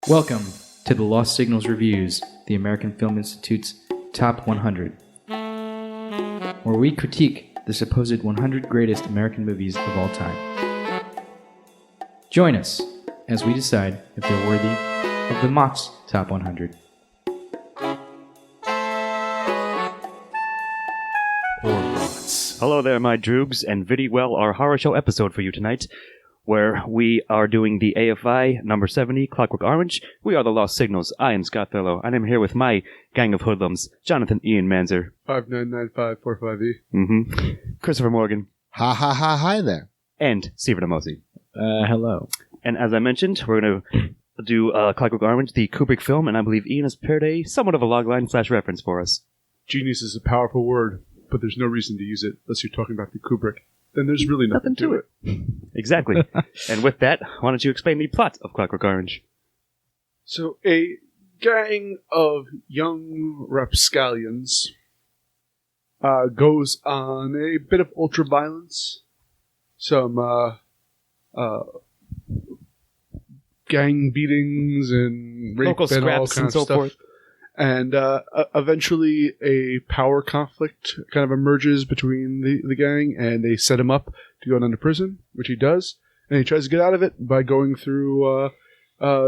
Welcome to the Lost Signals Reviews, the American Film Institute's Top 100, where we critique the supposed 100 greatest American movies of all time. Join us as we decide if they're worthy of the Mott's Top 100. Hello there, my droogs, and Viddy, well, our horror show episode for you tonight, where we are doing the AFI number 70, Clockwork Orange. We are the Lost Signals. I am Scott Thurlow, and I'm here with my gang of hoodlums, Jonathan Ian Manzer. 599545E. Christopher Morgan. Hi there. And Stephen Amosi. Hello. And as I mentioned, we're going to do Clockwork Orange, the Kubrick film, and I believe Ian has prepared a somewhat of a logline/reference for us. Genius is a powerful word, but there's no reason to use it unless you're talking about the Kubrick. Then there's really nothing to it. Exactly. And with that, why don't you explain the plot of Clockwork Orange? So, a gang of young rapscallions goes on a bit of ultra-violence, some gang beatings and rape Local and all scraps kind and of so stuff. forth. And eventually a power conflict kind of emerges between the gang, and they set him up to go down to prison, which he does. And he tries to get out of it by going through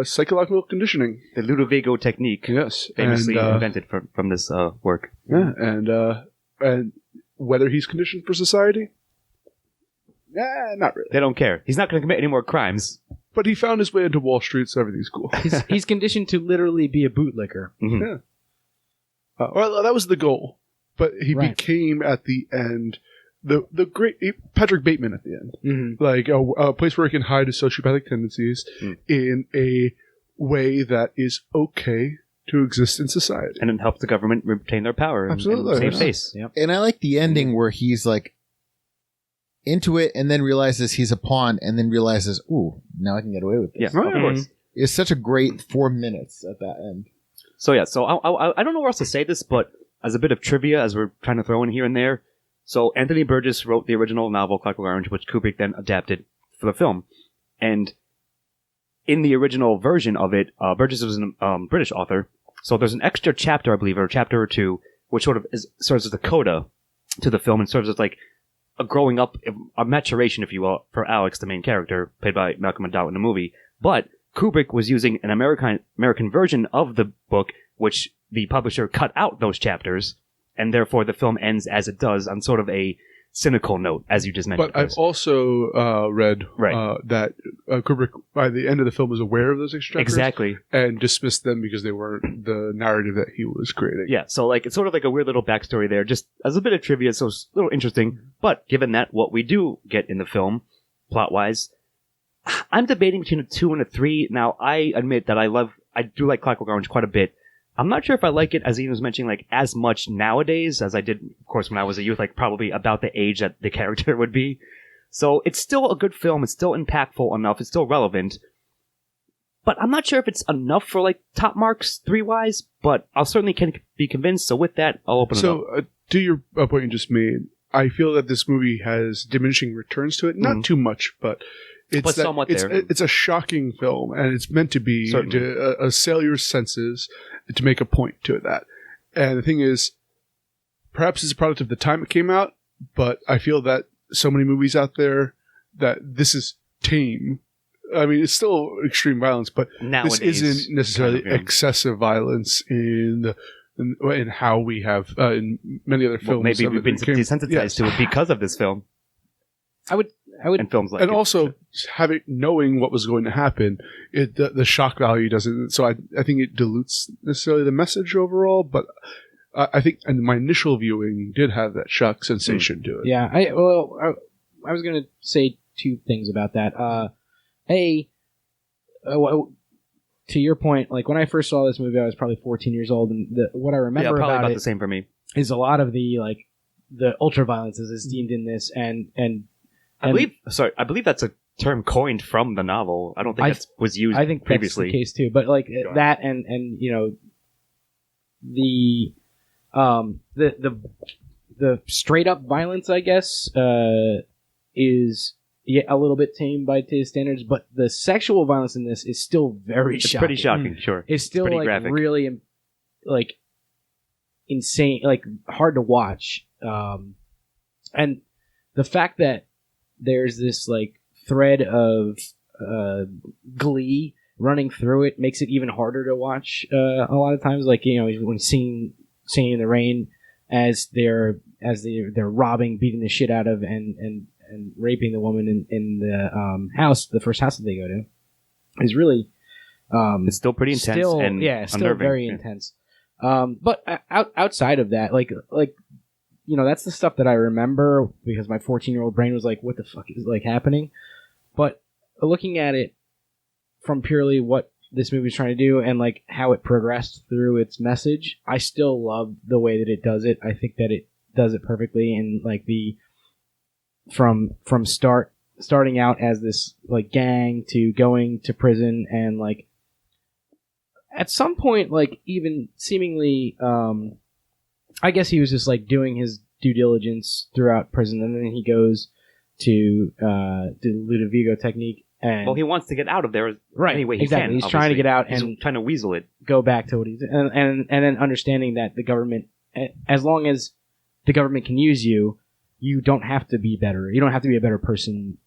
psychological conditioning. The Ludovico technique, Yes. famously and, invented from this work. Yeah, and whether he's conditioned for society? Not really. They don't care. He's not going to commit any more crimes. But he found his way into Wall Street, so everything's cool. He's conditioned to literally be a bootlicker. Mm-hmm. Yeah. Well, that was the goal. But he Right. became, at the end, the great Patrick Bateman at the end. Mm-hmm. Like a place where he can hide his sociopathic tendencies in a way that is okay to exist in society. And it helps the government retain their power and Absolutely, save yeah. face. Yep. And I like the ending where he's like into it and then realizes he's a pawn and then realizes, ooh, now I can get away with this. Yeah, Oh, of yeah. course. It's such a great 4 minutes at that end. So I don't know where else to say this, but as a bit of trivia, as we're trying to throw in here and there, so Anthony Burgess wrote the original novel Clockwork Orange, which Kubrick then adapted for the film. And in the original version of it, Burgess was a British author, so there's an extra chapter, I believe, or a chapter or two, which sort of serves as a coda to the film and serves as like a growing up, a maturation, if you will, for Alex, the main character, played by Malcolm McDowell in the movie. But Kubrick was using an American version of the book, which the publisher cut out those chapters, and therefore the film ends as it does on sort of a cynical note, as you just mentioned. But I've also read Right. that Kubrick, by the end of the film, was aware of those extra chapters Exactly. and dismissed them because they weren't the narrative that he was creating. Yeah, so like it's sort of like a weird little backstory there, just as a bit of trivia, so it's a little interesting. But given that what we do get in the film, plot-wise, I'm debating between a 2 and a 3. Now, I admit that I do like Clockwork Orange quite a bit. I'm not sure if I like it, as Ian was mentioning, like as much nowadays as I did, of course, when I was a youth, like probably about the age that the character would be. So it's still a good film. It's still impactful enough. It's still relevant. But I'm not sure if it's enough for like top marks 3-wise, but I'll certainly can be convinced. So with that, I'll open it up. So, to your point you just made, I feel that this movie has diminishing returns to it. Not too much, but it's But somewhat there. It's a shocking film, and it's meant to be Certainly. to assail your senses to make a point to that. And the thing is, perhaps it's a product of the time it came out, but I feel that so many movies out there that this is tame. I mean, it's still extreme violence, but Nowadays, this isn't necessarily kind of, yeah. excessive violence in how we have in many other films. Well, maybe of we've it been that came- desensitized yes. to it because of this film I would and films like And it. also knowing what was going to happen, the shock value doesn't. So I think it dilutes necessarily the message overall. But I think and my initial viewing did have that shock sensation to it. Yeah, I was going to say two things about that. To your point, like when I first saw this movie, I was probably 14 years old, and what I remember yeah, probably about about it the same for me. is a lot of the ultra violence as is deemed in this, and I believe that's a term coined from the novel. I don't think that was used I think previously. that's the case too. But like that, and you know, the straight up violence, I guess, is a little bit tame by today's standards, but the sexual violence in this is still very It's shocking. pretty shocking, sure. It's still pretty like graphic. really like insane, like hard to watch. And the fact that there's this like thread of glee running through it makes it even harder to watch. A lot of times, like, you know, when singing in the rain as they're robbing, beating the shit out of, and raping the woman in the house, the first house that they go to, is really It's still pretty intense still, and still unnerving. very intense. But outside of that, like you know, that's the stuff that I remember because my 14-year-old brain was like, "What the fuck is like happening?" But looking at it from purely what this movie is trying to do and like how it progressed through its message, I still love the way that it does it. I think that it does it perfectly, and like the from starting out as this like gang to going to prison, and like at some point, like even seemingly, I guess he was just like doing his due diligence throughout prison, and then he goes to the Ludovico technique. And Well, he wants to get out of there right, any way he exactly. can. He's trying to get out He's and trying to weasel it. go back to what he's and then understanding that the government, as long as the government can use you, you don't have to be better. You don't have to be a better person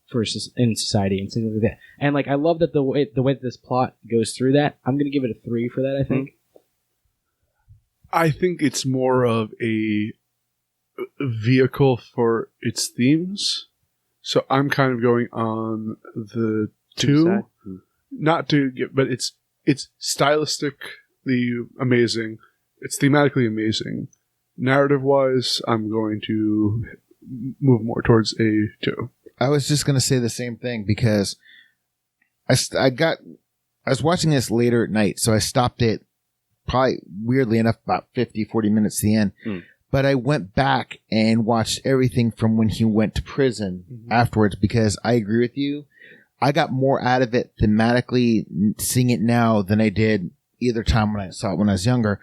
in society and things like that. And like I love that the way that this plot goes through that. I'm gonna give it a 3 for that. I think. I think it's more of a vehicle for its themes. So I'm kind of going on the 2. side. Not to get, but it's stylistically amazing. It's thematically amazing. Narrative-wise, I'm going to move more towards a 2. I was just going to say the same thing because I was watching this later at night, so I stopped it probably weirdly enough about 40 minutes to the end. But I went back and watched everything from when he went to prison afterwards because I agree with you. I got more out of it thematically seeing it now than I did either time when I saw it when I was younger.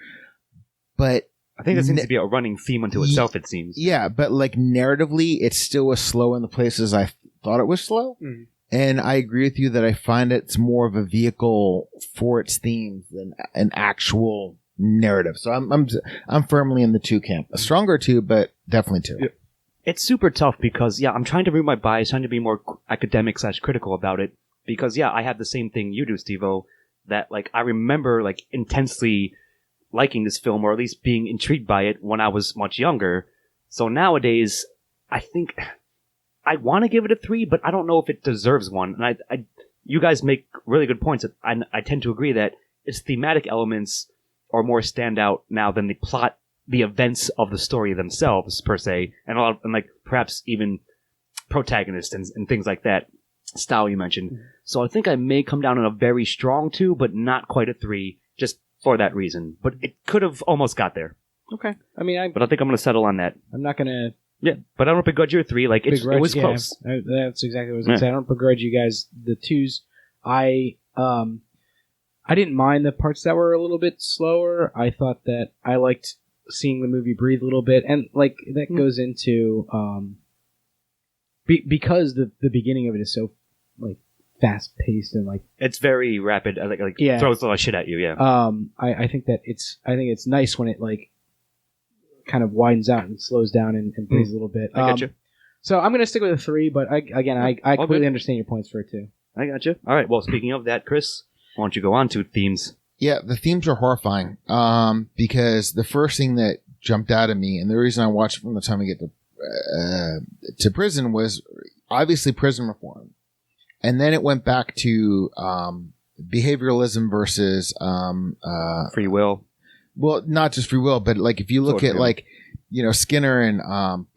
But I think there seems to be a running theme unto itself, it seems. yeah, but like narratively, it still was slow in the places I thought it was slow. And I agree with you that I find it's more of a vehicle for its themes than an actual narrative. So I'm firmly in the 2 camp. A stronger 2, but definitely 2. Yeah. It's super tough because, I'm trying to remove my bias, trying to be more academic/critical about it. Because, I have the same thing you do, Steve-O, that, like, I remember, like, intensely liking this film, or at least being intrigued by it when I was much younger. So nowadays, I think I want to give it a 3, but I don't know if it deserves one. And I you guys make really good points. I tend to agree that its thematic elements are more standout now than the plot, the events of the story themselves, per se, and like perhaps even protagonists and things like that. Style you mentioned. So I think I may come down on a very strong 2, but not quite a 3, just for that reason. But it could have almost got there. Okay. I mean, But I think I'm going to settle on that. I'm not gonna. Yeah, but I don't begrudge your 3. Like, it was yeah, close. That's exactly what I was going to say. I don't begrudge you guys the 2s. I didn't mind the parts that were a little bit slower. I thought that I liked seeing the movie breathe a little bit, and like that goes into because the beginning of it is so like fast paced and like It's very rapid. Like Yeah. throws a lot of shit at you. Yeah. I think that it's nice when it like kind of widens out and slows down and breathes a little bit. I got you. So I'm gonna stick with a 3, but I All completely good. understand your points for it too. I got you. All right. Well, speaking of that, Chris, why don't you go on to themes? Yeah, the themes are horrifying. Because the first thing that jumped out at me, and the reason I watched it from the time I get to prison, was obviously prison reform, and then it went back to behavioralism versus Free will. well, not just free will, but like if you look Sort of, at yeah. like Skinner and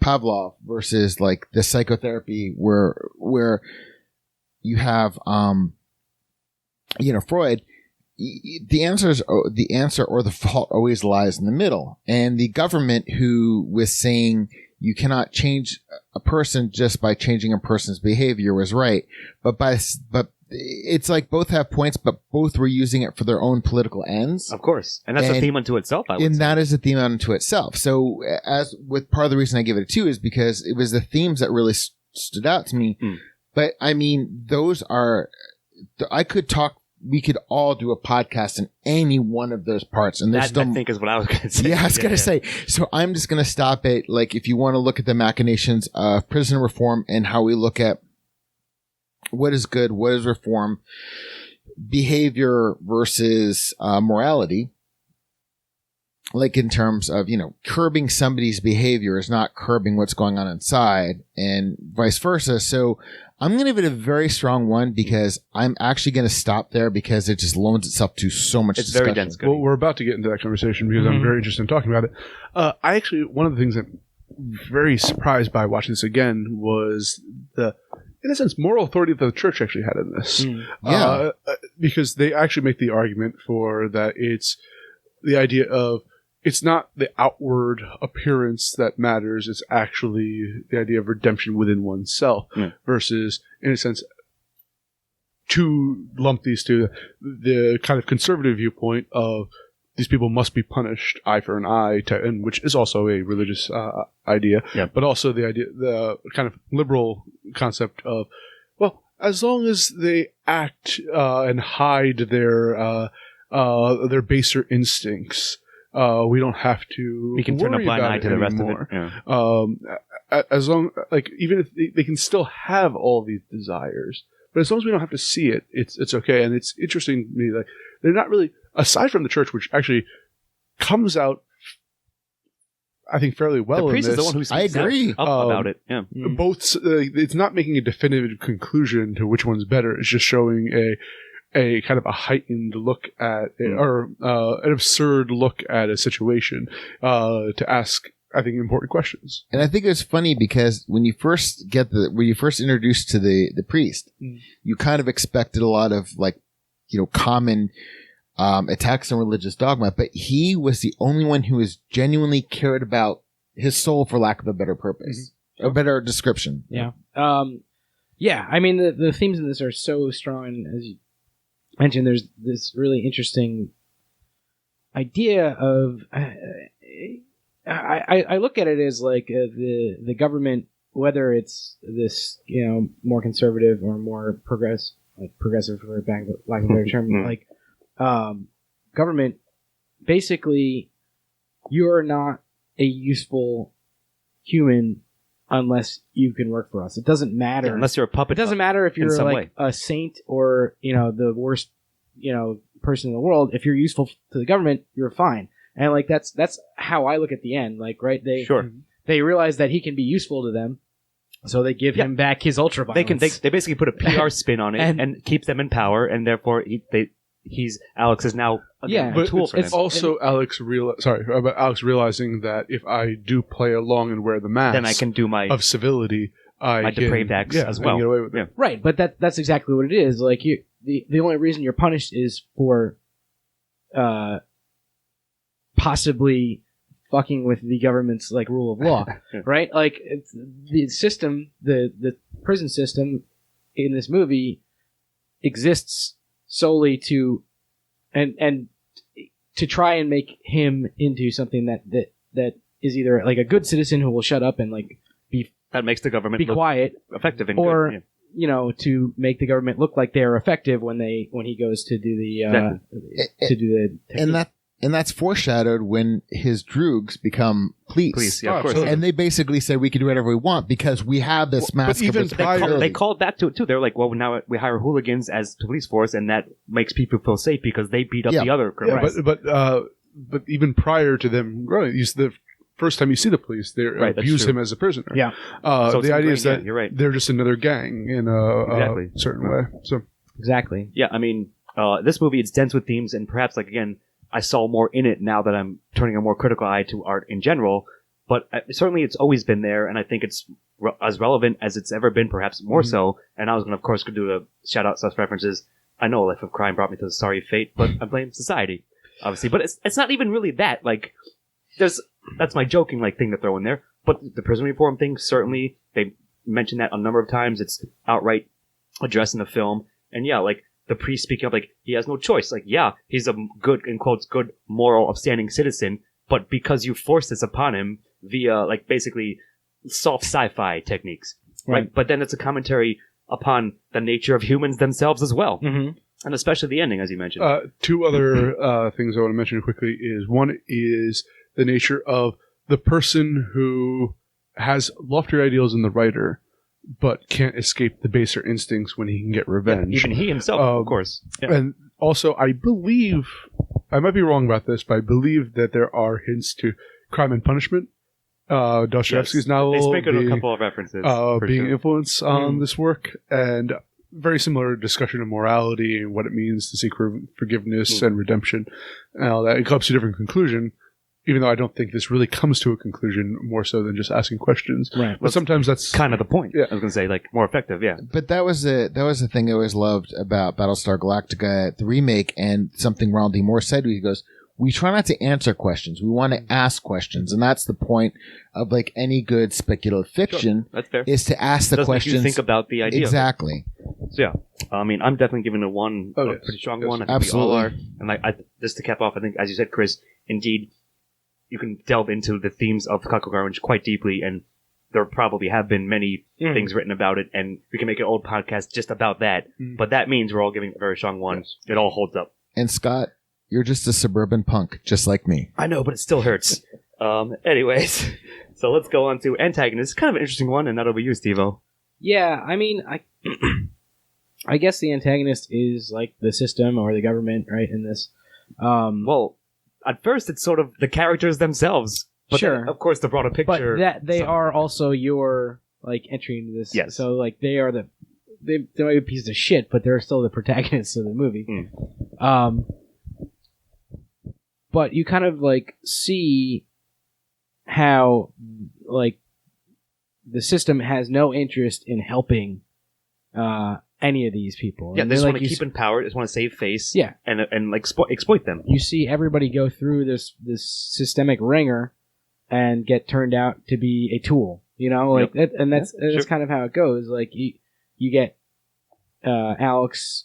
Pavlov versus like the psychotherapy where you have Freud. The answer or the fault always lies in the middle. And the government, who was saying you cannot change a person just by changing a person's behavior, was right. But it's like both have points, but both were using it for their own political ends. Of course. And that's a And- theme unto itself, I would And say. that is a theme unto itself. So as with part of the reason I give it a 2 is because it was the themes that really stood out to me. Mm. But I mean, those are, we could all do a podcast in any one of those parts. And there's That, I think, is what I was going to say. Yeah, I was going to say. So I'm just going to stop it. Like, if you want to look at the machinations of prison reform and how we look at what is good, what is reform, behavior versus morality, like in terms of, curbing somebody's behavior is not curbing what's going on inside and vice versa. So I'm going to give it a very strong 1 because I'm actually going to stop there because it just loans itself to so much It's discussion. very dense. Well, we're about to get into that conversation because I'm very interested in talking about it. One of the things that I'm very surprised by watching this again was in a sense, moral authority that the church actually had in this. Yeah. Because they actually make the argument for that it's the idea of it's not the outward appearance that matters, it's actually the idea of redemption within oneself versus, in a sense, to lump these to the kind of conservative viewpoint of these people must be punished, eye for an eye, and which is also a religious idea, but also the kind of liberal concept of, well, as long as they act and hide their baser instincts, we don't have to. We can turn a blind eye to the rest of it. Yeah. As long, even if they can still have all these desires, but as long as we don't have to see it, it's okay. And it's interesting to me, they're not really, aside from the church, which actually comes out, I think, fairly well. The priest in is this. the one who I speaks agree. up about it. Yeah. Both, it's not making a definitive conclusion to which one's better. It's just showing a kind of a heightened look at, or an absurd look at a situation to ask, I think, important questions. And I think it's funny because when you first introduced to the priest, you kind of expected a lot of common attacks on religious dogma, but he was the only one who was genuinely cared about his soul, for lack of a better purpose, a better description. Yeah. Yeah. I mean, the themes in this are so strong, and as you mentioned, there's this really interesting idea of. I look at it as like the government, whether it's this more conservative or more progressive, for lack of a better term, government. Basically, you're not a useful human unless you can work for us. It doesn't matter unless you're a puppet. It doesn't matter if you're some like way. a saint or the worst person in the world. If you're useful to the government, you're fine. And that's how I look at the end. They realize that he can be useful to them, so they give him back his ultra violence. They basically put a PR spin on it and keeps them in power, and therefore Alex is now a tool for them. It's also Alex realizing that if I do play along and wear the mask, then I can do my civility, my depraved acts as well. I can get away with it. Right, but that's exactly what it is. Like the only reason you're punished is for possibly fucking with the government's rule of law, right? Like it's the system, the prison system in this movie exists solely to and to try and make him into something that is either a good citizen who will shut up and that makes the government be look quiet, effective, and or good. Yeah. To make the government look like they're effective when he goes to do the technique. And that's foreshadowed when his droogs become police. Police, yeah, of course. absolutely. And they basically say we can do whatever we want because we have this mask of even responsibility. They called back to it too. They're like, well, now we hire hooligans as police force, and that makes people feel safe because they beat up the other criminals. But even prior to them growing, the first time you see the police, they abuse him as a prisoner. Yeah. So the idea is that you're right. they're just another gang in a certain way. So Exactly. Yeah, I mean, this movie, it's dense with themes, and perhaps, again, I saw more in it now that I'm turning a more critical eye to art in general, but certainly it's always been there, and I think it's as relevant as it's ever been, perhaps more so, and I was going to, of course, do a shout-out / references. I know Life of Crime brought me to the sorry fate, but I blame society, obviously, but it's not even really that. That's my joking thing to throw in there, but the prison reform thing, certainly, they mentioned that a number of times. It's outright addressed in the film, and the priest speaking up, he has no choice. He's a good, in quotes, good, moral, upstanding citizen, but because you force this upon him via, basically soft sci-fi techniques, Right. But then it's a commentary upon the nature of humans themselves as well. Mm-hmm. And especially the ending, as you mentioned. Two other things I want to mention quickly is one is the nature of the person who has loftier ideals in the writer, but can't escape the baser instincts when he can get revenge. Even he himself, of course. Yeah. And also, I believe, I might be wrong about this, but I believe that there are hints to Crime and Punishment, Dostoevsky's novel. They sprinkled a couple of references. Being influenced on this work, and very similar discussion of morality and what it means to seek forgiveness and redemption, and all that. It comes to a different conclusion, even though I don't think this really comes to a conclusion more so than just asking questions. Right. But sometimes that's kind of the point. Yeah. I was going to say, like, more effective, yeah. But that was the thing I always loved about Battlestar Galactica, the remake, and something Ronald D. Moore said. He goes, we try not to answer questions. We want to ask questions. And that's the point of like any good speculative fiction. Sure. That's fair. Is to ask the Doesn't questions. make you think about the idea. Exactly. So, yeah. I mean, I'm definitely giving it a pretty strong one. I think Absolutely. we all are. And just to cap off, I think, as you said, Chris, indeed, you can delve into the themes of Clockwork Orange quite deeply, and there probably have been many things written about it, and we can make an old podcast just about that. But that means we're all giving it a very strong one. Yes. It all holds up. And Scott, you're just a suburban punk, just like me. I know, but it still hurts. Anyways, so let's go on to Antagonist. Kind of an interesting one, and that'll be you, Steve-O. Yeah, I mean, I guess the antagonist is like the system or the government, right? In this, well, at first it's sort of the characters themselves, but sure. Then, of course, the broader picture. But that they are also your like entry into this. Yes. So like they are they might be pieces of shit, but they're still the protagonists of the movie. But you kind of like see how like the system has no interest in helping any of these people. Yeah, And they just like, want to keep in power. They just want to save face. Yeah, and like exploit them. You see everybody go through this systemic ringer and get turned out to be a tool. You know, like that's kind of how it goes. Like you get Alex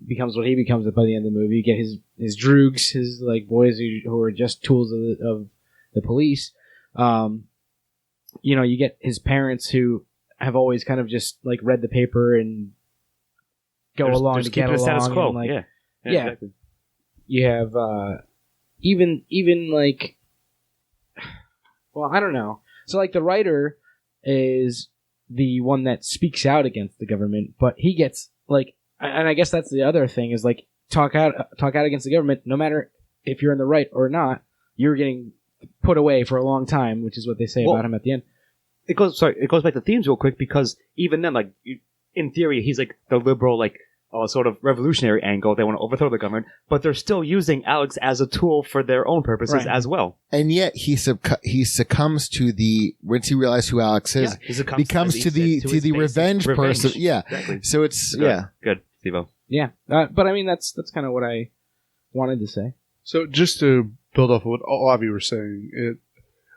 becomes what he becomes by the end of the movie. You get his droogs, his like boys who are just tools of the police. You know, you get his parents who have always kind of just like read the paper and go along to get along. Status quo. And, like, yeah. Exactly. You have even like, well, I don't know. So like the writer is the one that speaks out against the government, but he gets like, and I guess that's the other thing is like talk out against the government. No matter if you're in the right or not, you're getting put away for a long time, which is what they say about him at the end. It goes back to themes real quick, because even then, like, in theory, he's like the liberal, like, sort of revolutionary angle. They want to overthrow the government, but they're still using Alex as a tool for their own purposes as well. And yet he succumbs to the, once he realizes who Alex is, becomes to the revenge person. Yeah. Exactly. So it's, Good, Steve-O. Yeah. But I mean, that's kind of what I wanted to say. So just to build off of what all of you were saying,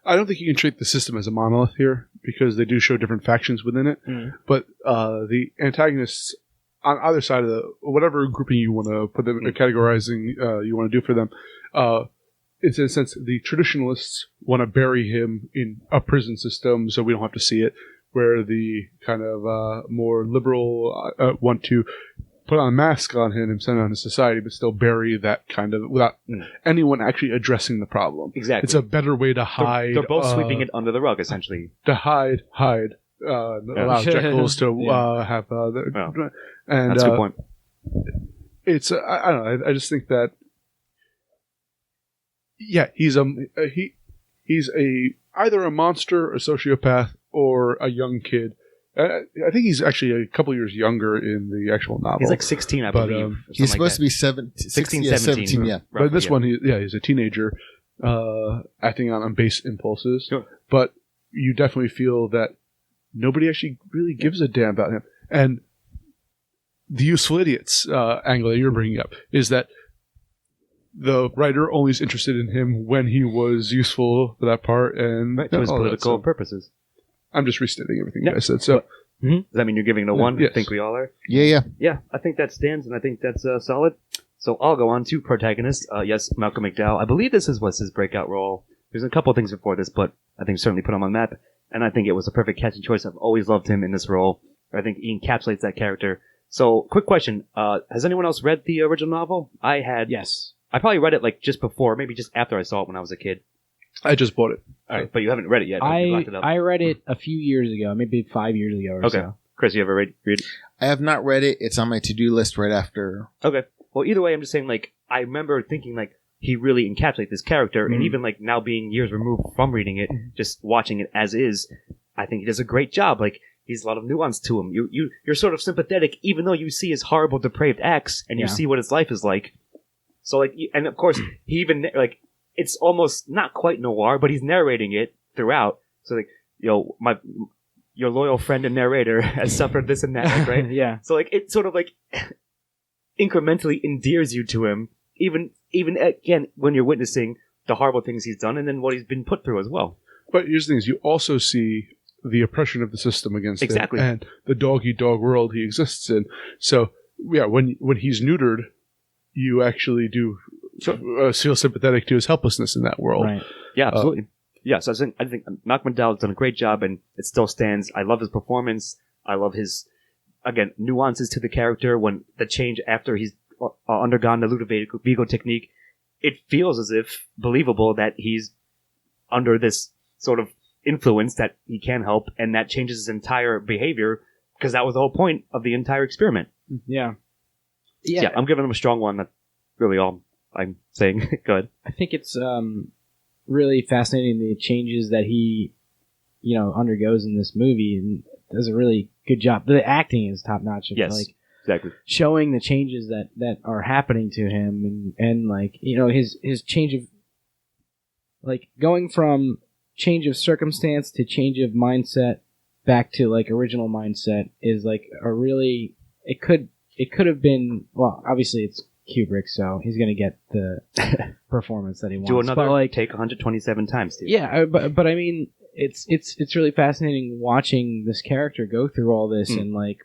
I don't think you can treat the system as a monolith here, because they do show different factions within it. But the antagonists on either side of whatever grouping you want to put them, categorizing you want to do for them, it's in a sense the traditionalists want to bury him in a prison system so we don't have to see it, where the kind of more liberal want to put on a mask on him and send on his society, but still bury that kind of without anyone actually addressing the problem. Exactly. It's a better way to hide. They're both sweeping it under the rug, essentially. To hide. Allow Jekylls to have and that's a good point. It's I don't know. I just think that he's either a monster, a sociopath, or a young kid. I think he's actually a couple years younger in the actual novel. He's like 16, I believe. He's supposed to be 16, 17. Yeah. But this one, he's a teenager acting on base impulses. Sure. But you definitely feel that nobody actually really gives a damn about him. And the useful idiots angle that you're bringing up is that the writer only is interested in him when he was useful for that part and to his political purposes. I'm just restating everything you guys said. So, does that mean you're giving it a 1? Yes. I think we all are. Yeah. Yeah, I think that stands, and I think that's solid. So I'll go on to protagonist. Yes, Malcolm McDowell. I believe this is what's his breakout role. There's a couple of things before this, but I think certainly put him on the map. and I think it was a perfect casting choice. I've always loved him in this role. I think he encapsulates that character. So, quick question. Has anyone else read the original novel? I had. Yes. I probably read it like just before, maybe just after I saw it when I was a kid. I just bought it. All right, but you haven't read it yet. You locked it up. I read it a few years ago, maybe 5 years ago or Okay. so. Chris, you ever read it? I have not read it. It's on my to-do list right after. Okay. Well, either way, I'm just saying, like, I remember thinking, like, he really encapsulates this character, and even, like, now being years removed from reading it, just watching it as is, I think he does a great job. Like, he's a lot of nuance to him. You're sort of sympathetic, even though you see his horrible, depraved acts, and you see what his life is like. So, like, and of course, he even, like, it's almost not quite noir, but he's narrating it throughout. So, like, your loyal friend and narrator has suffered this and that, like, right? Yeah. So, like, it sort of, like, incrementally endears you to him, even again, when you're witnessing the horrible things he's done and then what he's been put through as well. But here's the thing: is you also see the oppression of the system against Exactly. him and the dog-eat-dog world he exists in. So, yeah, when he's neutered, you actually do feel sympathetic to his helplessness in that world. Right. Yeah, absolutely. So I think Malcolm McDowell's done a great job, and it still stands. I love his performance. I love his, again, nuances to the character. When the change after he's undergone the Ludovico technique, it feels as if believable that he's under this sort of influence that he can help, and that changes his entire behavior, because that was the whole point of the entire experiment. Yeah. Yeah, I'm giving him a strong one. That's really all I'm saying. Good. I think it's really fascinating the changes that he, undergoes in this movie, and does a really good job. The acting is top notch. Yes, like exactly. showing the changes that are happening to him, and like his change of, like, going from change of circumstance to change of mindset back to like original mindset is like a really it could have been, well, obviously it's Kubrick, so he's gonna get the performance that he wants. Do another but, like, take 127 times, Steve. yeah, but I mean, it's really fascinating watching this character go through all this and like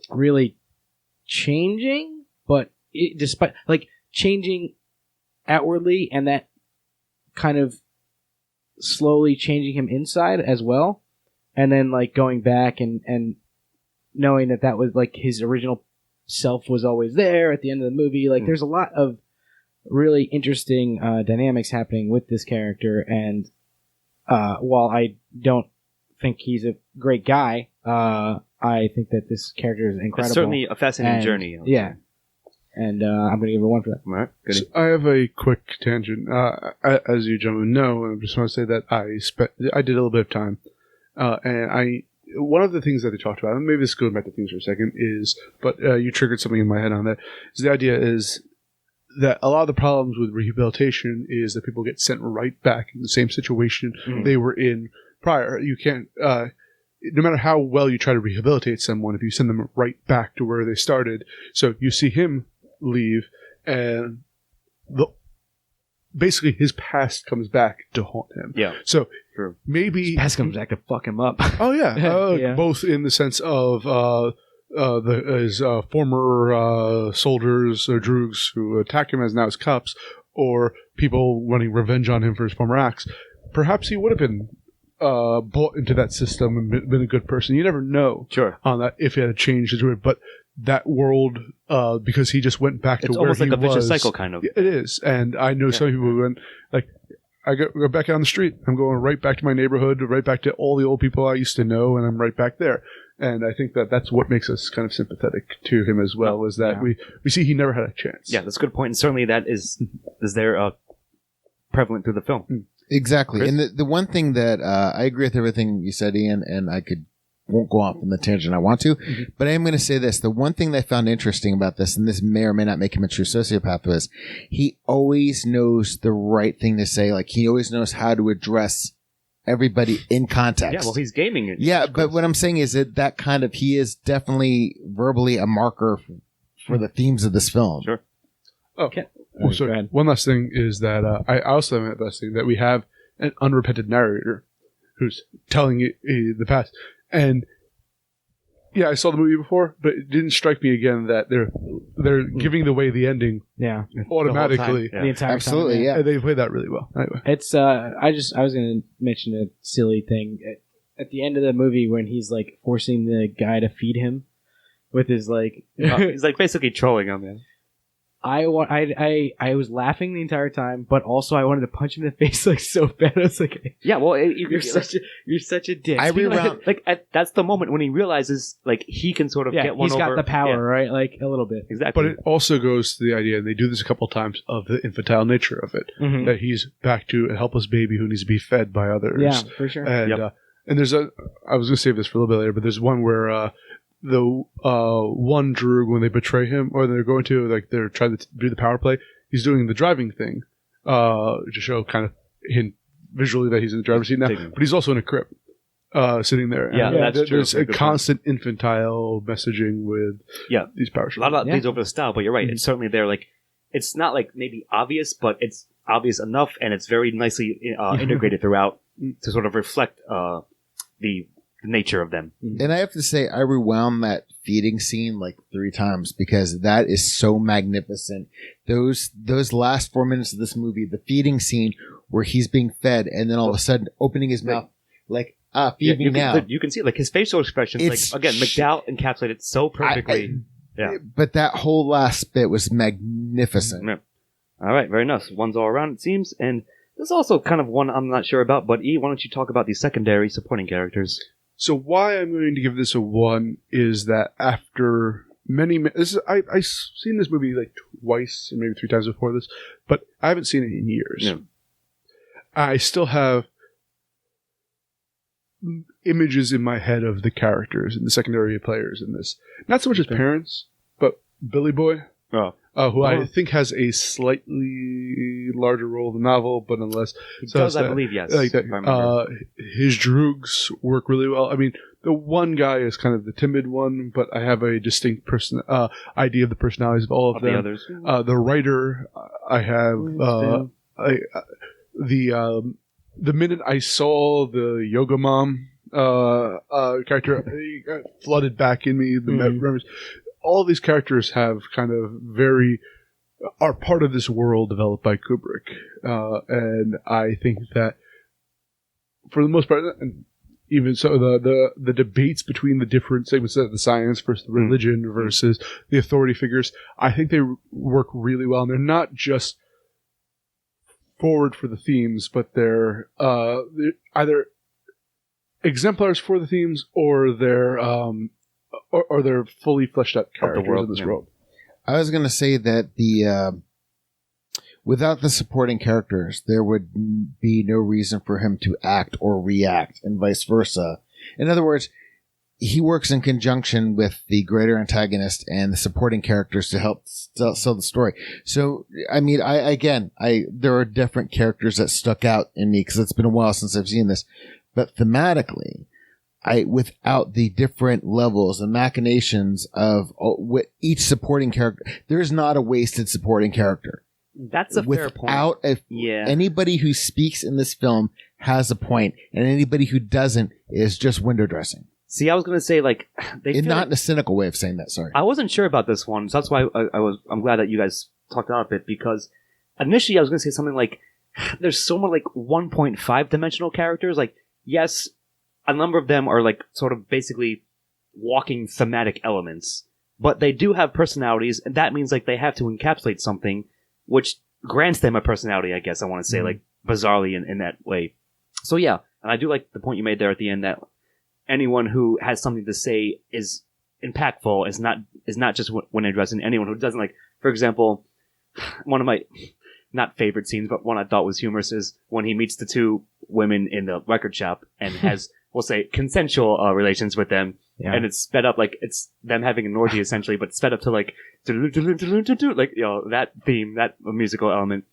really changing, but despite like changing outwardly, and that kind of slowly changing him inside as well, and then like going back and knowing that was like his original self was always there at the end of the movie. Like there's a lot of really interesting dynamics happening with this character, and while I don't think he's a great guy, I think that this character is incredible. It's certainly a fascinating journey. Yeah. And I'm going to give it 1 for that. All right, good. So I have a quick tangent. As you gentlemen know, I just want to say that I did a little bit of time, and one of the things that they talked about, and maybe this is going back to things for a second, but you triggered something in my head on that. Is the idea is that a lot of the problems with rehabilitation is that people get sent right back in the same situation they were in prior. You can't, no matter how well you try to rehabilitate someone, if you send them right back to where they started. So you see him leave, and basically his past comes back to haunt him. Yeah. So True. maybe Past comes back to fuck him up. Oh yeah, Yeah. Both in the sense of his former soldiers or droogs who attack him as now as cops, or people wanting revenge on him for his former acts. Perhaps he would have been bought into that system and been a good person. You never know. Sure. On that, if he had changed his way, but that world, because he just went back to It's where almost he like a vicious was. cycle, kind of. It is, and I know some people who went like, I go back on the street. I'm going right back to my neighborhood, right back to all the old people I used to know, and I'm right back there. And I think that's what makes us kind of sympathetic to him as well, is that we see he never had a chance. Yeah, that's a good point, and certainly that is there prevalent through the film. Exactly. Chris? And the one thing that I agree with everything you said, Ian, and won't go off on the tangent I want to, but I am going to say this. The one thing that I found interesting about this, and this may or may not make him a true sociopath, was he always knows the right thing to say. Like, he always knows how to address everybody in context. Yeah, well, he's gaming it. Yeah, but what I'm saying is that kind of, he is definitely verbally a marker for the themes of this film. Sure. Oh, Okay. so Go ahead. one last thing is that I also have that thing that we have an unrepented narrator who's telling you the past. And yeah, I saw the movie before, but it didn't strike me again that they're giving away the ending Yeah. automatically. Yeah. The entire Absolutely, time. yeah. And they played that really well. Anyway, It's I was going to mention a silly thing. at the end of the movie when he's like forcing the guy to feed him with his like. He's like basically trolling him, man. I was laughing the entire time, but also I wanted to punch him in the face like so bad. I was like, Yeah, well, you're such a dick. that's the moment when he realizes like he can sort of get one he's over. got the power, right? Like a little bit. Exactly. But it also goes to the idea, and they do this a couple times, of the infantile nature of it. Mhm. That he's back to a helpless baby who needs to be fed by others. Yeah, for sure. And and there's I was going to save this for a little bit later, but there's one where the one Droog, when they betray him, or they're going to, like, they're trying to do the power play, he's doing the driving thing to show kind of hint visually that he's in the driver's seat now, but he's also in a crib sitting there. Yeah, And that's true. There's a constant infantile messaging with these power a lot of that Yeah. bleeds over the style, but you're right. It's certainly there. Like, it's not like maybe obvious, but it's obvious enough, and it's very nicely integrated throughout to sort of reflect the nature of them. And I have to say, I rewound that feeding scene like 3 times because that is so magnificent. Those last 4 minutes of this movie, the feeding scene where he's being fed and then all of a sudden opening his mouth like, feed me now. You can see like his facial expressions. It's like again, McDowell encapsulated it so perfectly. But that whole last bit was magnificent. Yeah. All right, very nice. One's all around, it seems, and there's also kind of one I'm not sure about. But E, why don't you talk about the secondary supporting characters? So why I'm going to give this a 1 is that after I've seen this movie like twice and maybe 3 times before this, but I haven't seen it in years. Yeah. I still have images in my head of the characters and the secondary players in this. Not so much as parents, but Billy Boy, who I think has a slightly larger role in the novel, but nonetheless, I believe, yes. Like that, if I remember. his droogs work really well. I mean, the one guy is kind of the timid one, but I have a distinct idea of the personalities of all of them. The others. The writer, I have the minute I saw the yoga mom character, he got flooded back in me. The memories. All these characters have kind of are part of this world developed by Kubrick, and I think that for the most part, and even so, the debates between the different segments of the science versus the religion versus the authority figures, I think they work really well. And they're not just forward for the themes, but they're either exemplars for the themes or they're fully fleshed out characters in this world. I was going to say that without the supporting characters, there would be no reason for him to act or react, and vice versa. In other words, he works in conjunction with the greater antagonist and the supporting characters to help sell the story. So, I mean, there are different characters that stuck out in me because it's been a while since I've seen this, but thematically, without the different levels and machinations of each supporting character, there's not a wasted supporting character. That's a fair point. Anybody who speaks in this film has a point, and anybody who doesn't is just window dressing. See, I was going to say, like, not in a cynical way of saying that, sorry. I wasn't sure about this one, so that's why I'm glad that you guys talked out a bit, because initially I was going to say something like, there's so many, like, 1.5 dimensional characters. Like, yes, a number of them are, like, sort of basically walking thematic elements, but they do have personalities, and that means, like, they have to encapsulate something, which grants them a personality, I guess I want to say, like, bizarrely in that way. So, yeah, and I do like the point you made there at the end that anyone who has something to say is impactful, is not just when addressing anyone who doesn't. Like, for example, one of my not favorite scenes, but one I thought was humorous is when he meets the 2 women in the record shop and has, we'll say, consensual relations with them, and it's sped up, like it's them having an orgy essentially, but sped up to like like, you know, that theme, that musical element.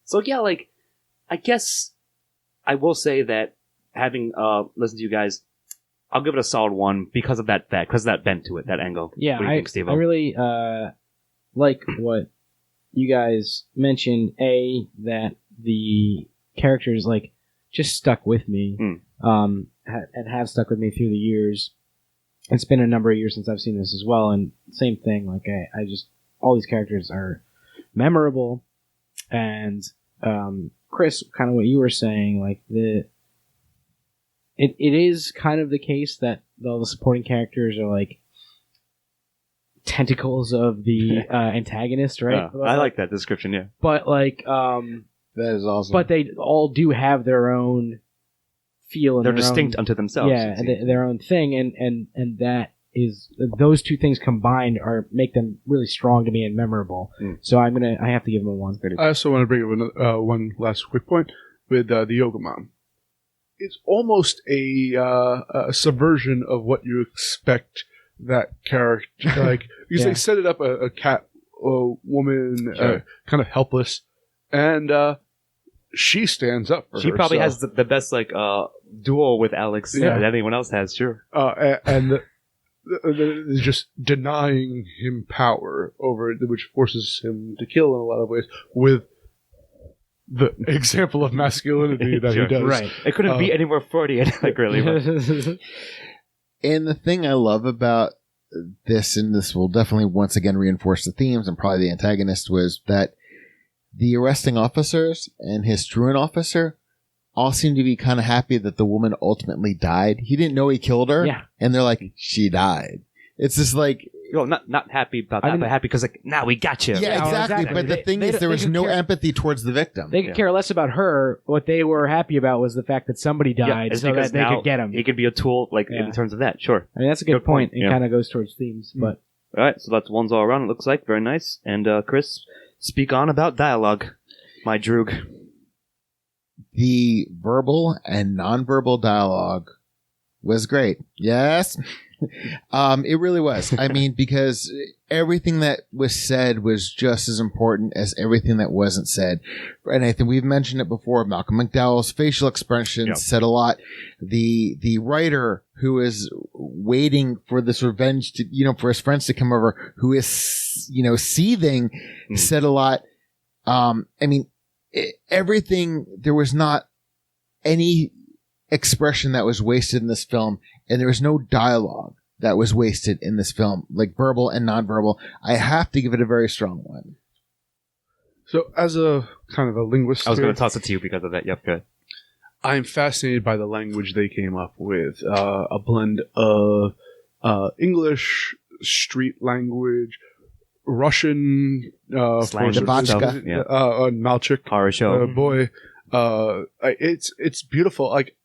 So yeah, like, I guess I will say that having listened to you guys, I'll give it a solid 1 because of that fact, because of that bent to it, that angle. Yeah, what do you think, Steve-O? I really like what you guys mentioned. That the characters like just stuck with me, and have stuck with me through the years. It's been a number of years since I've seen this as well, and same thing. Like I just all these characters are memorable, and Chris, kind of what you were saying, like it is kind of the case that all the supporting characters are like tentacles of the antagonist, right? I like that description. Yeah, but like That is awesome. but they all do have their own feel and they're their distinct own, unto themselves. yeah, and their own thing, and that is those two things combined make them really strong to me and memorable. So I have to give them a 1. I also want to bring up one last quick point with the Yoga Mom. It's almost a subversion of what you expect that character like because they set it up a cat woman kind of helpless, and she stands up for She probably herself. has the best like duel with Alex that anyone else has. Sure. And just denying him power over it, which forces him to kill in a lot of ways with the example of masculinity that Sure. he does. Right. It couldn't be any more Freudian, like really. But And the thing I love about this, and this will definitely once again reinforce the themes and probably the antagonist, was that the arresting officers and his truant officer all seem to be kind of happy that the woman ultimately died. He didn't know he killed her. Yeah. And they're like, she died. It's just like, well, not happy about that, but happy because like now we got you. yeah, exactly. But the thing is, there was no empathy towards the victim. They could care less about her. What they were happy about was the fact that somebody died, it's so because that they now could get him. He could be a tool, like in terms of that. Sure. I mean, that's a good point. It Yeah. kind of goes towards themes, but All right, so that's ones all around. It looks like very nice. And Chris, speak on about dialogue, my droog. The verbal and nonverbal dialogue was great. Yes. It really was. I mean, because everything that was said was just as important as everything that wasn't said. And I think we've mentioned it before. Malcolm McDowell's facial expressions said a lot. The writer who is waiting for this revenge to, for his friends to come over, who is, seething, said a lot. I mean, everything, there was not any expression that was wasted in this film, and there was no dialogue that was wasted in this film, like verbal and nonverbal. I have to give it a very strong 1. So, as a kind of a linguist, I was going to toss it to you because of that. Yep, good. I'm fascinated by the language they came up with. A blend of English, street language, Russian, Slang Dabachka. stuff, Malchik, horror show. boy. It's beautiful. Like,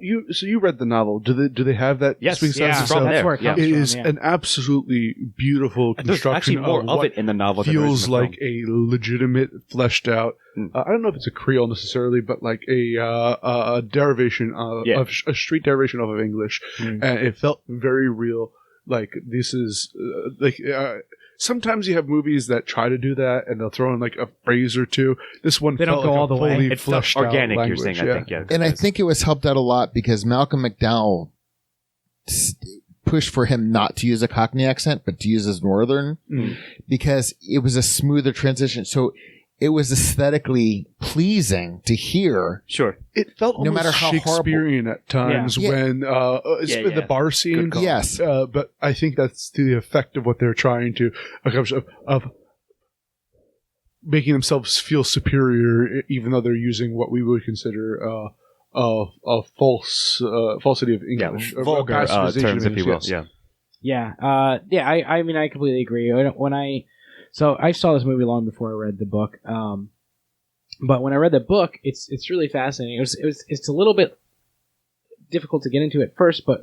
you read the novel. Do they have that? Yes, speaks yeah, out from itself? there. that's where it comes It from. is Yeah. an absolutely beautiful There's construction actually more of what it in the novel than feels there is in the like a legitimate, fleshed out. I don't know if it's a Creole necessarily, but like a derivation of a street derivation of English, and it felt very real. Like this is sometimes you have movies that try to do that, and they'll throw in like a phrase or two. This one They don't felt go like all a the way. fully It felt fleshed out organic, you're language, saying, I think, yeah. And I think it was helped out a lot because Malcolm McDowell pushed for him not to use a Cockney accent, but to use his Northern, because it was a smoother transition. So it was aesthetically pleasing to hear. Sure. It felt No almost matter how Shakespearean at times Yeah. when the bar scene. call. Yes. But I think that's to the effect of what they're trying to accomplish of making themselves feel superior, even though they're using what we would consider a falsity of English, or vulgar bastardization terms, of if you English, will. yes. Yeah. I mean, I completely agree. So I saw this movie long before I read the book. But when I read the book, it's really fascinating. It's a little bit difficult to get into at first, but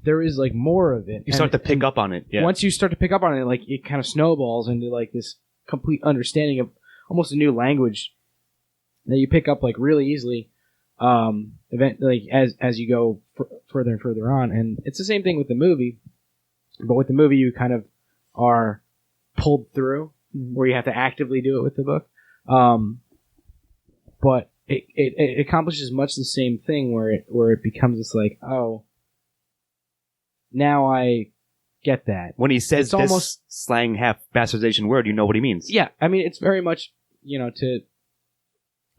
there is like more of it. You start to pick up on it. Yeah. Once you start to pick up on it, like it kind of snowballs into like this complete understanding of almost a new language that you pick up like really easily. As you go further and further on, and it's the same thing with the movie. But with the movie, you kind of are pulled through, where you have to actively do it with the book. But it accomplishes much the same thing, where it becomes this like, oh, now I get that. When he says It's this almost- slang half bastardization word, you know what he means. Yeah, I mean, it's very much,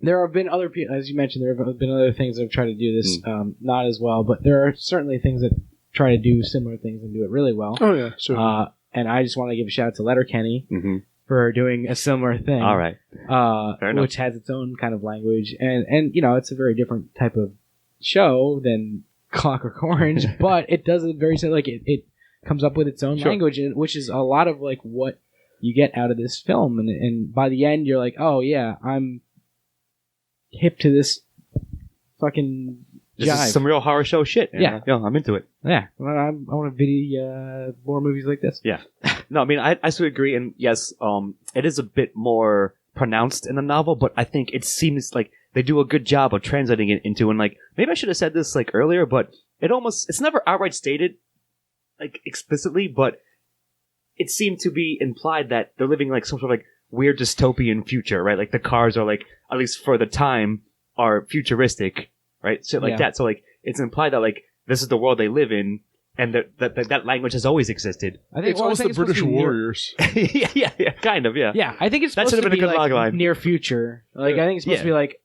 there have been other people, as you mentioned, there have been other things that have tried to do this, not as well, but there are certainly things that try to do similar things and do it really well. Oh yeah, sure. And I just want to give a shout out to Letterkenny Mm-hmm. for doing a similar thing. All right. Fair enough. Which has its own kind of language, and it's a very different type of show than Clockwork Orange, but it does it very like it comes up with its own language, which is a lot of like what you get out of this film, and by the end you're like, oh yeah, I'm hip to this fucking This jive. is some real horror show shit. Yeah. I'm into it. Yeah, I want to video more movies like this. Yeah. No, I mean, I still agree, and yes, it is a bit more pronounced in the novel, but I think it seems like they do a good job of translating it into, and like, maybe I should have said this like earlier, but it's never outright stated, like explicitly, but it seemed to be implied that they're living like some sort of like weird dystopian future, right? Like the cars are like, at least for the time, are futuristic, right? Shit like that. So like, it's implied that like, this is the world they live in, and that language has always existed. I think It's almost the British Warriors. yeah, kind of, yeah. Yeah, I think it's That supposed should have to been a be good like logline. near future. Like I think it's supposed to be like,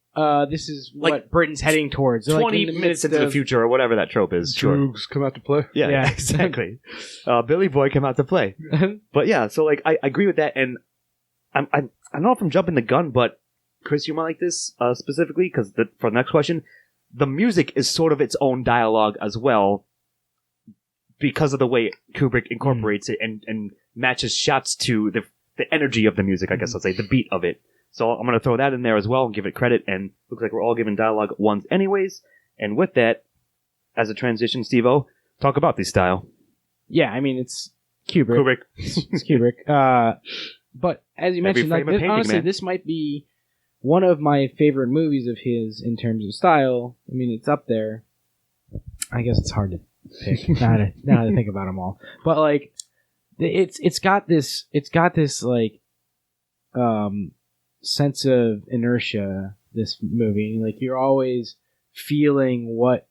this is Like, what Britain's heading towards. They're, 20 like, in the minutes midst into the of- future, or whatever that trope is. Sure. Droogs come out to play. Yeah, Yeah. exactly. Billy Boy came out to play. But yeah, so like, I agree with that, and I don't know if I'm jumping the gun, but Chris, you might like this specifically, because for the next question, the music is sort of its own dialogue as well, because of the way Kubrick incorporates it and matches shots to the energy of the music, I guess I'll say, the beat of it. So I'm going to throw that in there as well and give it credit, and looks like we're all giving dialogue ones anyways. And with that, as a transition, Steve-O, talk about the style. Yeah, I mean it's Kubrick. Kubrick. It's Kubrick. But as you mentioned, like, frame a painting, honestly, man. this might be one of my favorite movies of his in terms of style. I mean, it's up there. I guess it's hard to pick now to think about them all. But like, it's got this like sense of inertia. This movie, like, you're always feeling what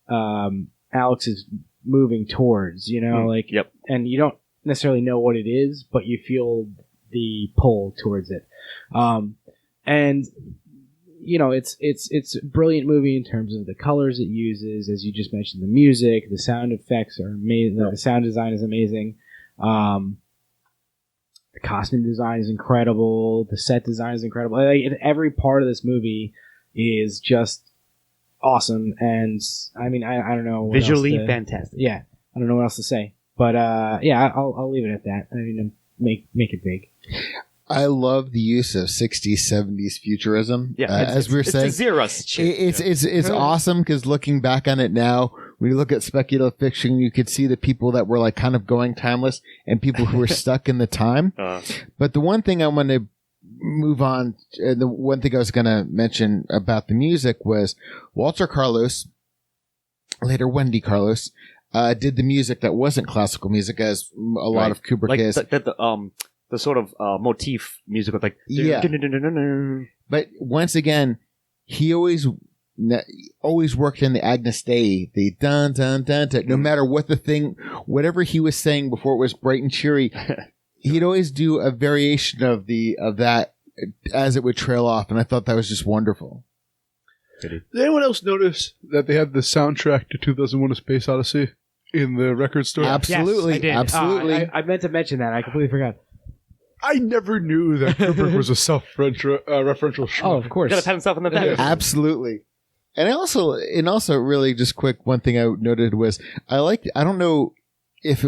Alex is moving towards. You know, like, Yep. and you don't necessarily know what it is, but you feel the pull towards it. And you know, it's a brilliant movie in terms of the colors it uses, as you just mentioned. The music, the sound effects are amazing. The sound design is amazing. The costume design is incredible. The set design is incredible. Like, every part of this movie is just awesome. And I mean, I don't know. What Visually else to- fantastic. Yeah, I don't know what else to say. But yeah, I'll leave it at that. I mean, make it big. I love the use of 60s, 70s futurism. Yeah, as we were saying, it's the Xeros shit. it's awesome because looking back on it now, when you look at speculative fiction, you could see the people that were like kind of going timeless and people who were stuck in the time. But the one thing I want to move on, the one thing I was going to mention about the music was Walter Carlos, later Wendy Carlos, did the music that wasn't classical music, as a lot of Kubrick like is. the sort of motif music with like Yeah. But once again, he always worked in the Agnus Dei, the dun dun dun dun. No matter what the thing, whatever he was saying before it was bright and cheery, he'd always do a variation of that as it would trail off, and I thought that was just wonderful. Did anyone else notice that they had the soundtrack to 2001: A Space Odyssey in the record store? Absolutely, Yes, I did. absolutely. I meant to mention that. I completely forgot. I never knew that Kubrick was a self-referential show. Oh, of course. Gotta pat himself on the back. Absolutely. And also really just quick, one thing I noted was I don't know if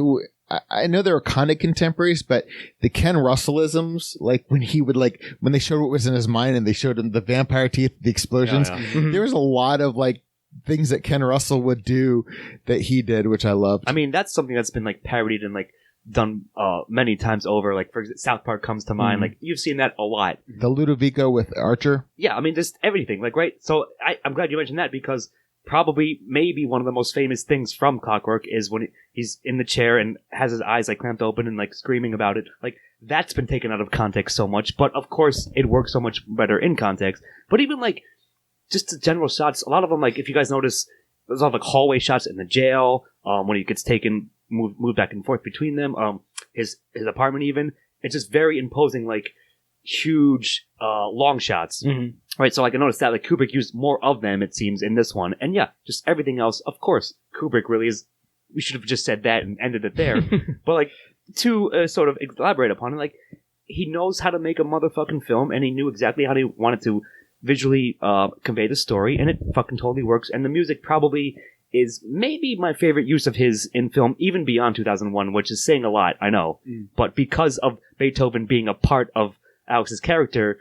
I know they were kind of contemporaries, but the Ken Russellisms, like when they showed what was in his mind and they showed him the vampire teeth, the explosions, there was a lot of like things that Ken Russell would do that he did, which I loved. I mean, that's something that's been like parodied and like done many times over. Like, for example, South Park comes to mind. Like, you've seen that a lot. The Ludovico with Archer. Yeah, I mean, just everything. Like, right? So I'm glad you mentioned that, because probably maybe one of the most famous things from Clockwork is when he's in the chair and has his eyes like clamped open and like screaming about it. Like, that's been taken out of context so much, but of course it works so much better in context. But even like just the general shots, a lot of them, like, if you guys notice, there's a lot of like hallway shots in the jail, when he gets taken, moved back and forth between them, his apartment even. It's just very imposing, like huge long shots. Right, so like I noticed that like Kubrick used more of them, it seems, in this one. And yeah, just everything else, of course, Kubrick really is. We should have just said that and ended it there. But like, to sort of elaborate upon it, like, he knows how to make a motherfucking film, and he knew exactly how he wanted to visually convey the story, and it fucking totally works. And the music probably is maybe my favorite use of his in film, even beyond 2001, which is saying a lot, I know. But because of Beethoven being a part of Alex's character,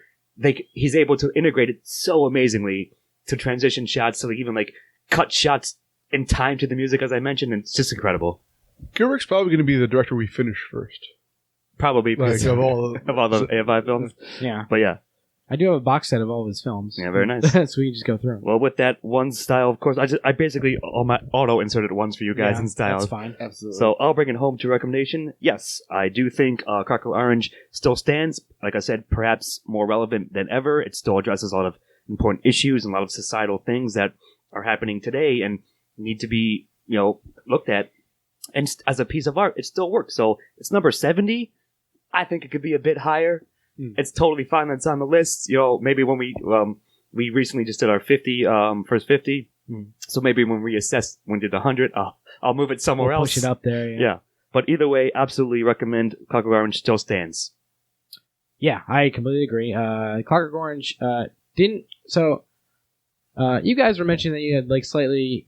he's able to integrate it so amazingly to transition shots, to even cut shots in time to the music, as I mentioned, and it's just incredible. Kubrick's probably going to be the director we finish first. Probably because of all of all the AFI films. Yeah. But yeah. I do have a box set of all of his films. Yeah, very nice. So we can just go through them. Well, with that one style, of course, I basically auto-inserted ones for you guys in styles. That's fine. Absolutely. So I'll bring it home to recommendation. Yes, I do think Clockwork Orange still stands. Like I said, perhaps more relevant than ever. It still addresses a lot of important issues and a lot of societal things that are happening today and need to be, looked at. And as a piece of art, it still works. So it's number 70. I think it could be a bit higher. It's totally fine that it's on the list. Maybe when we recently just did our first 50. So maybe when we assess when we did 100, I'll move it somewhere else. Push it up there. Yeah. But either way, absolutely recommend Clockwork Orange still stands. Yeah, I completely agree. Clockwork Orange didn't. So you guys were mentioning that you had slightly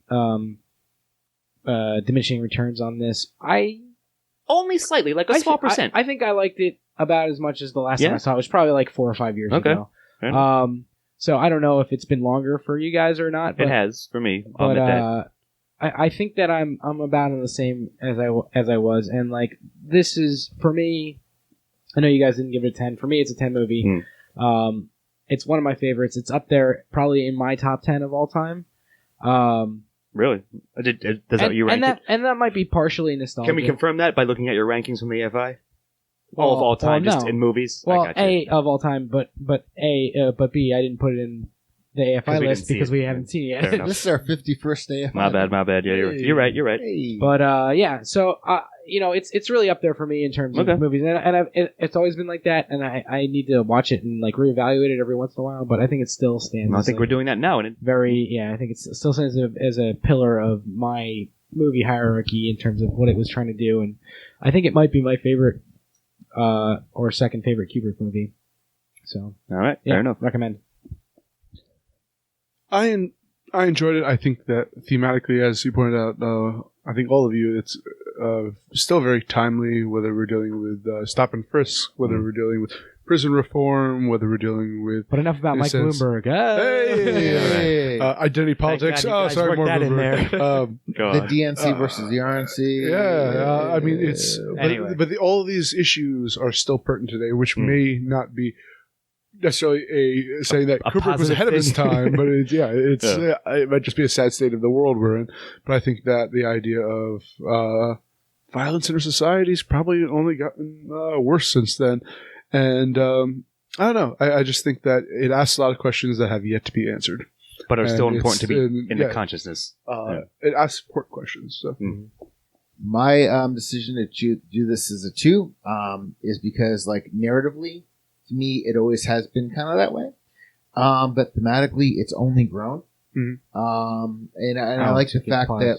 diminishing returns on this. Only slightly, a small percent. I think I liked it about as much as the last time Yeah? I saw it. It was probably 4 or 5 years ago. Fair enough. So I don't know if it's been longer for you guys or not. But, It has for me. I'll but admit that. I think that I'm about on the same as I was, and this is for me. I know you guys didn't give it a 10. For me, it's a 10 movie. It's one of my favorites. It's up there, probably in my top 10 of all time. Really? Does that you rank it? And that might be partially nostalgia. Can we confirm that by looking at your rankings from the AFI? Of all time, no. just in movies? Well, I gotcha. A of all time, but B, I didn't put it in the AFI we list didn't see because it. we haven't seen it Fair yet. enough. This is our 51st AFI. My bad. Yeah, you're right. Hey. But yeah, so it's really up there for me in terms of Okay. movies, and it's always been like that, and I need to watch it and reevaluate it every once in a while. But I think it still stands. I as think we're doing that now, and I think it still stands as a pillar of my movie hierarchy in terms of what it was trying to do, and I think it might be my favorite or second favorite Kubrick movie. So all right, yeah, fair enough. recommend. I enjoyed it. I think that thematically, as you pointed out, I think all of you, it's still very timely, whether we're dealing with stop and frisk, whether we're dealing with prison reform, whether we're dealing with... But enough about Mike sense- Bloomberg. Hey! Identity politics. God you guys Sorry, worked more that in Bloomberg. The God. DNC versus the RNC. Yeah, I mean, it's... Anyway. But all of these issues are still pertinent today, which may not be necessarily saying that a Kubrick was positive ahead of his thing. time, but it might just be a sad state of the world we're in. But I think that the idea of violence in our society's probably only gotten worse since then. And I don't know. I just think that it asks a lot of questions that have yet to be answered. But are still And important to be it's- in the consciousness. It asks important questions. So. My decision to do this as a 2 is because, narratively, to me, it always has been kind of that way. But thematically, it's only grown. Mhm. And I like the fact that,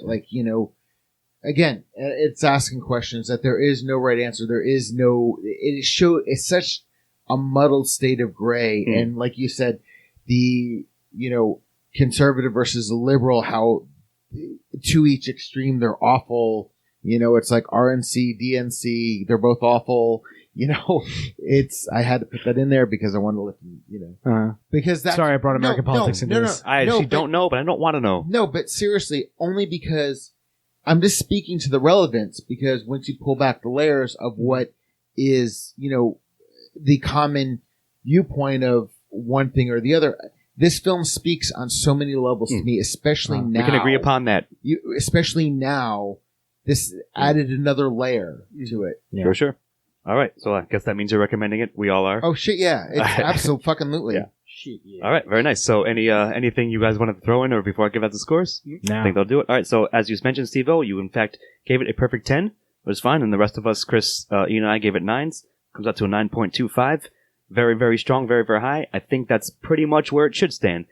again, it's asking questions that there is no right answer. There is no. It's such a muddled state of gray, and like you said, the conservative versus the liberal, how to each extreme they're awful. It's like RNC, DNC, they're both awful. I had to put that in there because I wanted to let because that's... Sorry, I brought American politics into this. I actually don't know, but I don't want to know. No, but seriously, only because I'm just speaking to the relevance, because once you pull back the layers of what is, the common viewpoint of one thing or the other, this film speaks on so many levels to me, especially now. We can agree upon that. Especially now, this added another layer to it. Yeah. For sure. All right, so I guess that means you're recommending it. We all are. Oh shit, yeah, it's absolutely. Yeah. All right, very nice. So, anything you guys wanted to throw in, or before I give out the scores? No. I think they'll do it. All right. So, as you mentioned, Steve-O, you in fact gave it a perfect 10. It was fine, and the rest of us, Chris, Ian, and I gave it 9s. Comes out to a 9.25. Very, very strong. Very, very high. I think that's pretty much where it should stand.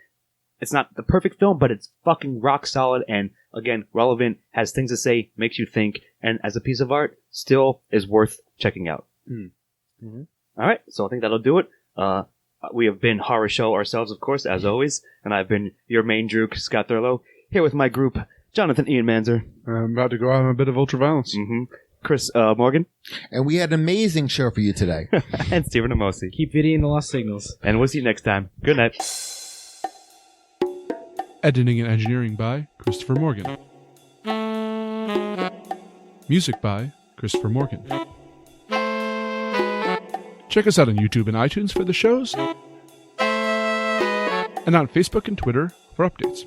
It's not the perfect film, but it's fucking rock solid, and again, relevant. Has things to say, makes you think, and as a piece of art, still is worth checking out. All right. So I think that'll do it. We have been Horror Show ourselves, of course, as always, and I've been your main Drook, Scott Thurlow, here with my group, Jonathan Ian Manzer. I'm about to go out on a bit of ultraviolence. Chris Morgan. And we had an amazing show for you today. And Stephen Amosi. Keep Viddy in the Lost Signals. And we'll see you next time. Good night. Editing and engineering by Christopher Morgan. Music by Christopher Morgan. Check us out on YouTube and iTunes for the shows, and on Facebook and Twitter for updates.